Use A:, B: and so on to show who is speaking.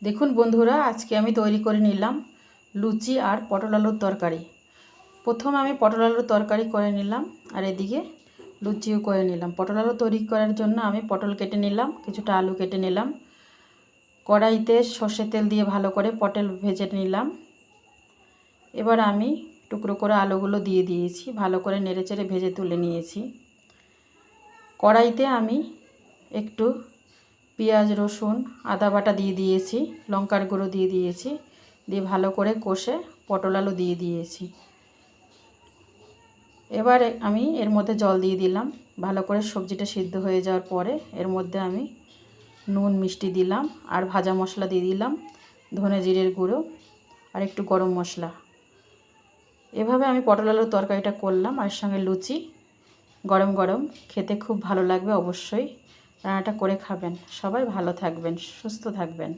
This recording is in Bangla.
A: দেখুন বন্ধুরা, আজকে আমি তৈরি করে নিলাম লুচি আর পটল আলুর তরকারি। প্রথমে আমি পটল আলুর তরকারি করে নিলাম আর এদিকে লুচিও করে নিলাম। পটল আলু তৈরি করার জন্য আমি পটল কেটে নিলাম, কিছুটা আলু কেটে নিলাম। কড়াইতে সর্ষের তেল দিয়ে ভালো করে পটল ভেজে নিলাম। এবার আমি টুকরো করে আলুগুলো দিয়ে দিয়েছি, ভালো করে নেড়েচেড়ে ভেজে তুলে নিয়েছি। কড়াইতে আমি একটু পেঁয়াজ রসুন আদা বাটা দিয়ে দিয়েছি, লঙ্কার গুঁড়ো দিয়ে দিয়েছি, দিয়ে ভালো করে কষে পটল আলু দিয়ে দিয়েছি। এবার আমি এর মধ্যে জল দিয়ে দিলাম। ভালো করে সবজিটা সিদ্ধ হয়ে যাওয়ার পরে এর মধ্যে আমি নুন মিষ্টি দিলাম আর ভাজা মশলা দিয়ে দিলাম, ধনে জিরের গুঁড়ো আর একটু গরম মশলা। এভাবে আমি পটল আলুর তরকারিটা করলাম। আর সঙ্গে লুচি গরম গরম খেতে খুব ভালো লাগবে। অবশ্যই রান্নাটা করে খাবেন। সবাই ভালো থাকবেন, সুস্থ থাকবেন।